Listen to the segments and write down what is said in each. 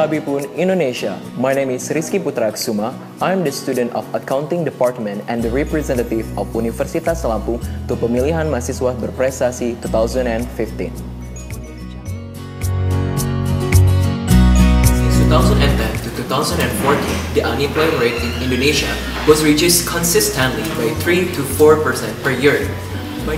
Tabipun, Indonesia. My name is Rizki Putera Kesuma. I am the student of Accounting Department and the representative of Universitas Lampung to Pemilihan Mahasiswa Berprestasi 2015. Since 2010 to 2014, the unemployment rate in Indonesia was reduced consistently by 3 to 4% per year.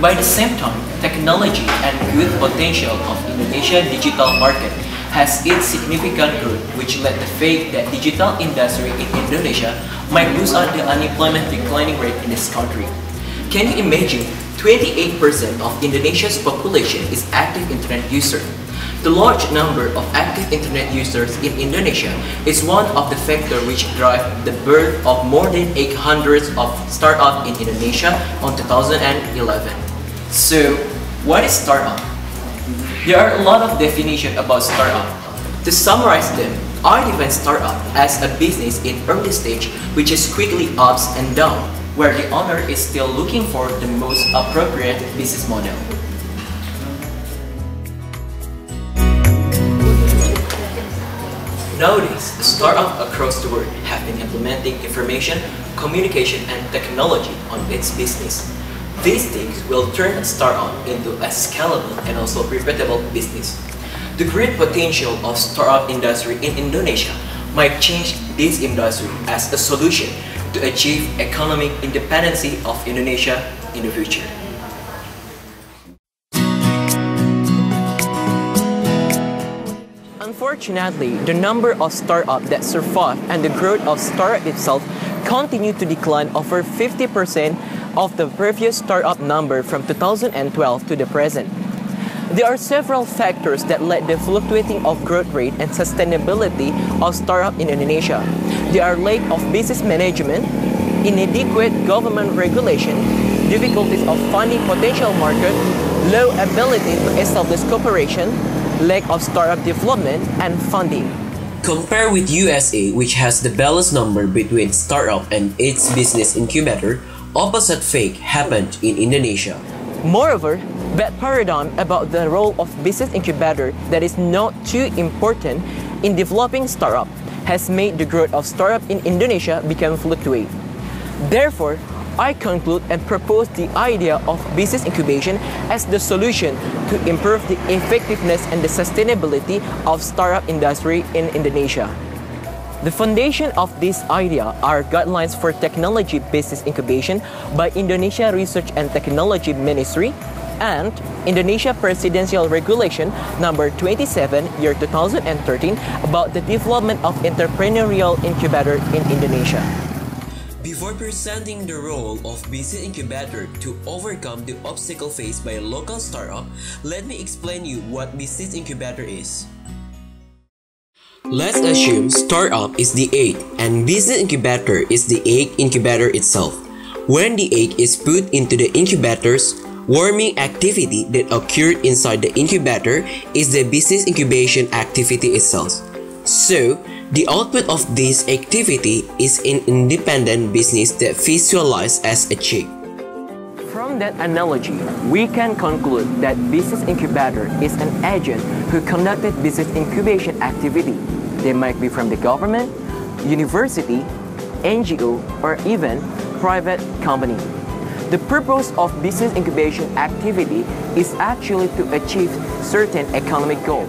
By the same time, technology and youth potential of Indonesia's digital market has its significant growth, which led the faith that digital industry in Indonesia might boost out the unemployment declining rate in this country. Can you imagine 28% of Indonesia's population is active internet user? The large number of active internet users in Indonesia is one of the factors which drive the birth of more than 800 of startups in Indonesia on 2011. So, what is startup? There are a lot of definitions about startup. To summarize them, I define startup as a business in early stage which is quickly ups and down, where the owner is still looking for the most appropriate business model. Nowadays, startups across the world have been implementing information, communication, and technology on its business. These things will turn a startup into a scalable and also repeatable business. The great potential of startup industry in Indonesia might change this industry as a solution to achieve economic independence of Indonesia in the future. Unfortunately, the number of startups that survive and the growth of startup itself continue to decline over 50% of the previous startup number from 2012 to the present. There are several factors that led the fluctuating of growth rate and sustainability of startup in Indonesia. There are lack of business management, inadequate government regulation, difficulties of finding potential market, low ability to establish cooperation, lack of startup development, and funding. Compare with USA, which has the balanced number between startup and its business incubator, opposite fate happened in Indonesia. Moreover, bad paradigm about the role of business incubator that is not too important in developing startup has made the growth of startup in Indonesia become fluctuate. Therefore, I conclude and propose the idea of business incubation as the solution to improve the effectiveness and the sustainability of startup industry in Indonesia. The foundation of this idea are guidelines for technology business incubation by Indonesia Research and Technology Ministry and Indonesia Presidential Regulation number 27 year 2013 about the development of entrepreneurial incubator in Indonesia. Before presenting the role of business incubator to overcome the obstacle faced by a local startup, let me explain you what business incubator is. Let's assume startup is the egg and business incubator is the egg incubator itself. When the egg is put into the incubators, warming activity that occurred inside the incubator is the business incubation activity itself. So, the output of this activity is an independent business that visualized as a chick. From that analogy, we can conclude that business incubator is an agent who conducted business incubation activity. They might be from the government, university, NGO, or even private company. The purpose of business incubation activity is actually to achieve certain economic goal.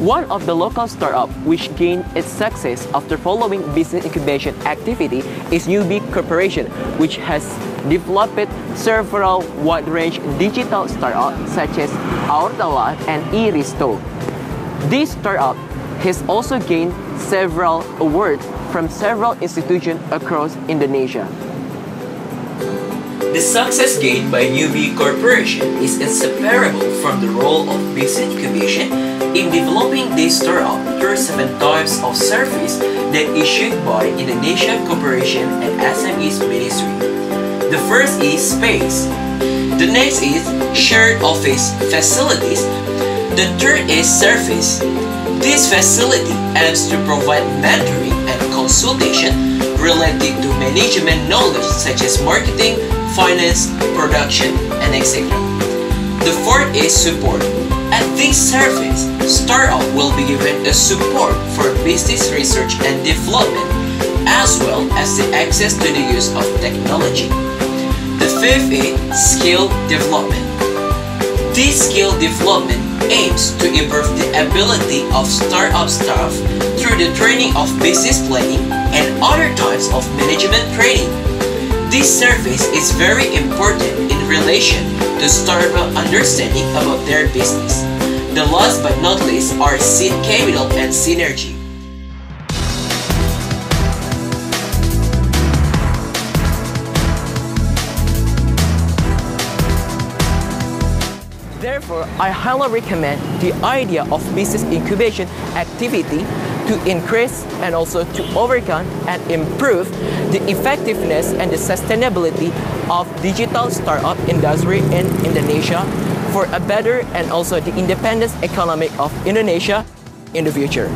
One of the local startup which gained its success after following business incubation activity is UB Corporation, which has developed several wide-range digital startups such as Aortala and eRisto. This startup has also gained several awards from several institutions across Indonesia. The success gained by UB Corporation is inseparable from the role of business incubation in developing this startup through 7 types of service that issued by Indonesia Corporation and SMEs Ministry. The first is space. The next is shared office facilities. The third is service. This facility aims to provide mentoring and consultation related to management knowledge such as marketing, finance, production, and etc. The fourth is support. At this service, startup will be given a support for business research and development, as well as the access to the use of technology. The fifth is skill development. This skill development aims to improve the ability of startup staff through the training of business planning and other types of management training. This service is very important in relation to startup understanding about their business. The last but not least are seed capital and synergy. Therefore, I highly recommend the idea of business incubation activity to increase and also to overcome and improve the effectiveness and the sustainability of digital startup industry in Indonesia for a better and also the independent economy of Indonesia in the future.